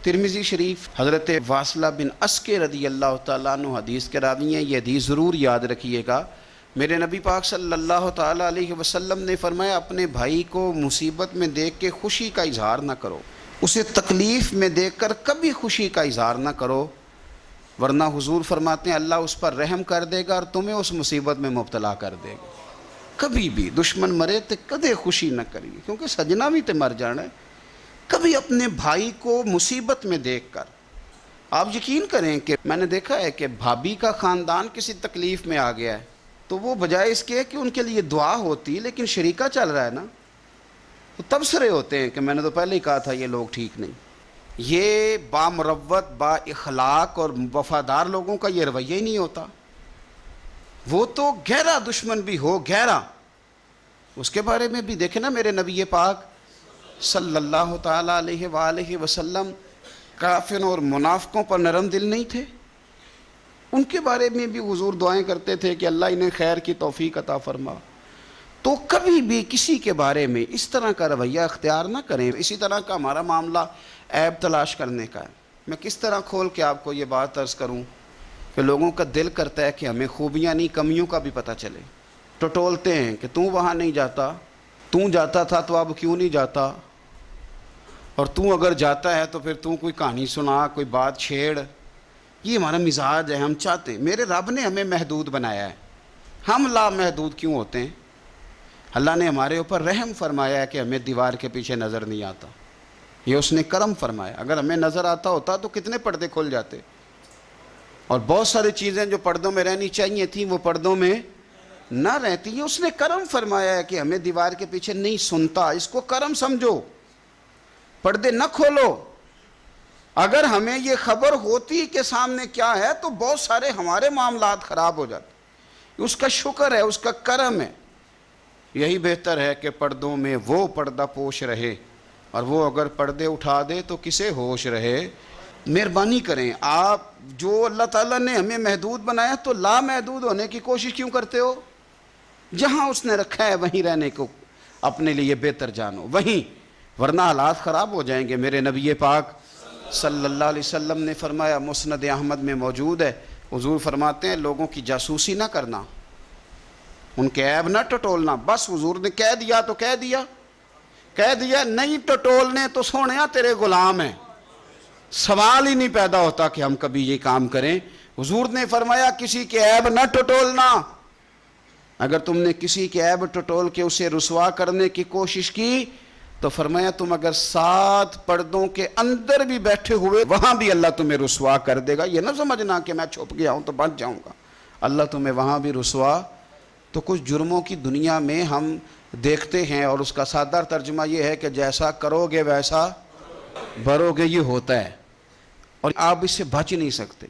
ترمذی شریف حضرت واصلہ بن اسکے رضی اللہ تعالیٰ عنہ حدیث کے راوی ہیں. یہ حدیث ضرور یاد رکھیے گا. میرے نبی پاک صلی اللہ تعالیٰ علیہ وسلم نے فرمایا اپنے بھائی کو مصیبت میں دیکھ کے خوشی کا اظہار نہ کرو، اسے تکلیف میں دیکھ کر کبھی خوشی کا اظہار نہ کرو، ورنہ حضور فرماتے ہیں اللہ اس پر رحم کر دے گا اور تمہیں اس مصیبت میں مبتلا کر دے گا. کبھی بھی دشمن مرے تو کدے خوشی نہ کریے، کیونکہ سجنا بھی تے مر جانا ہے. کبھی اپنے بھائی کو مصیبت میں دیکھ کر، آپ یقین کریں کہ میں نے دیکھا ہے کہ بھابھی کا خاندان کسی تکلیف میں آ گیا ہے تو وہ بجائے اس کے کہ ان کے لیے دعا ہوتی، لیکن شریکہ چل رہا ہے نا، تو تبصرے ہوتے ہیں کہ میں نے تو پہلے ہی کہا تھا یہ لوگ ٹھیک نہیں. یہ بامروت با اخلاق اور وفادار لوگوں کا یہ رویہ ہی نہیں ہوتا. وہ تو گہرا دشمن بھی ہو گہرا، اس کے بارے میں بھی دیکھیں نا، میرے نبی پاک صلی اللہ تعالیٰ علیہ وآلہ وسلم کافروں اور منافقوں پر نرم دل نہیں تھے. ان کے بارے میں بھی حضور دعائیں کرتے تھے کہ اللہ انہیں خیر کی توفیق عطا فرما. تو کبھی بھی کسی کے بارے میں اس طرح کا رویہ اختیار نہ کریں. اسی طرح کا ہمارا معاملہ عیب تلاش کرنے کا ہے. میں کس طرح کھول کے آپ کو یہ بات عرض کروں کہ لوگوں کا دل کرتا ہے کہ ہمیں خوبیاں نہیں کمیوں کا بھی پتہ چلے. ٹٹولتے ہیں کہ تو وہاں نہیں جاتا، تو جاتا تھا تو اب کیوں نہیں جاتا، اور تو اگر جاتا ہے تو پھر تو کوئی کہانی سنا، کوئی بات چھیڑ. یہ ہمارا مزاج ہے. ہم چاہتے ہیں، میرے رب نے ہمیں محدود بنایا ہے، ہم لامحدود کیوں ہوتے ہیں؟ اللہ نے ہمارے اوپر رحم فرمایا ہے کہ ہمیں دیوار کے پیچھے نظر نہیں آتا. یہ اس نے کرم فرمایا. اگر ہمیں نظر آتا ہوتا تو کتنے پردے کھل جاتے، اور بہت ساری چیزیں جو پردوں میں رہنی چاہیے تھیں وہ پردوں میں نہ رہتی. یہ اس نے کرم فرمایا ہے کہ ہمیں دیوار کے پیچھے نہیں سنتا. اس کو کرم سمجھو، پردے نہ کھولو. اگر ہمیں یہ خبر ہوتی کہ سامنے کیا ہے تو بہت سارے ہمارے معاملات خراب ہو جاتے. اس کا شکر ہے، اس کا کرم ہے. یہی بہتر ہے کہ پردوں میں وہ پردہ پوش رہے، اور وہ اگر پردے اٹھا دے تو کسے ہوش رہے. مہربانی کریں، آپ جو اللہ تعالیٰ نے ہمیں محدود بنایا تو لامحدود ہونے کی کوشش کیوں کرتے ہو؟ جہاں اس نے رکھا ہے وہیں رہنے کو اپنے لیے بہتر جانو، وہیں، ورنہ حالات خراب ہو جائیں گے. میرے نبی پاک صلی اللہ علیہ وسلم نے فرمایا، مسند احمد میں موجود ہے، حضور فرماتے ہیں لوگوں کی جاسوسی نہ کرنا، ان کے عیب نہ ٹٹولنا. بس حضور نے کہہ دیا تو کہہ دیا، نہیں ٹٹولنے تو سونیا تیرے غلام ہیں. سوال ہی نہیں پیدا ہوتا کہ ہم کبھی یہ کام کریں. حضور نے فرمایا کسی کے عیب نہ ٹٹولنا. اگر تم نے کسی کے عیب ٹٹول کے اسے رسوا کرنے کی کوشش کی تو فرمایا تم اگر 7 پردوں کے اندر بھی بیٹھے ہوئے وہاں بھی اللہ تمہیں رسوا کر دے گا. یہ نہ سمجھنا کہ میں چھپ گیا ہوں تو بچ جاؤں گا، اللہ تمہیں وہاں بھی رسوا. تو کچھ جرموں کی دنیا میں ہم دیکھتے ہیں اور اس کا سادہ ترجمہ یہ ہے کہ جیسا کرو گے ویسا بھرو گے. یہ ہوتا ہے اور آپ اس سے بچ نہیں سکتے.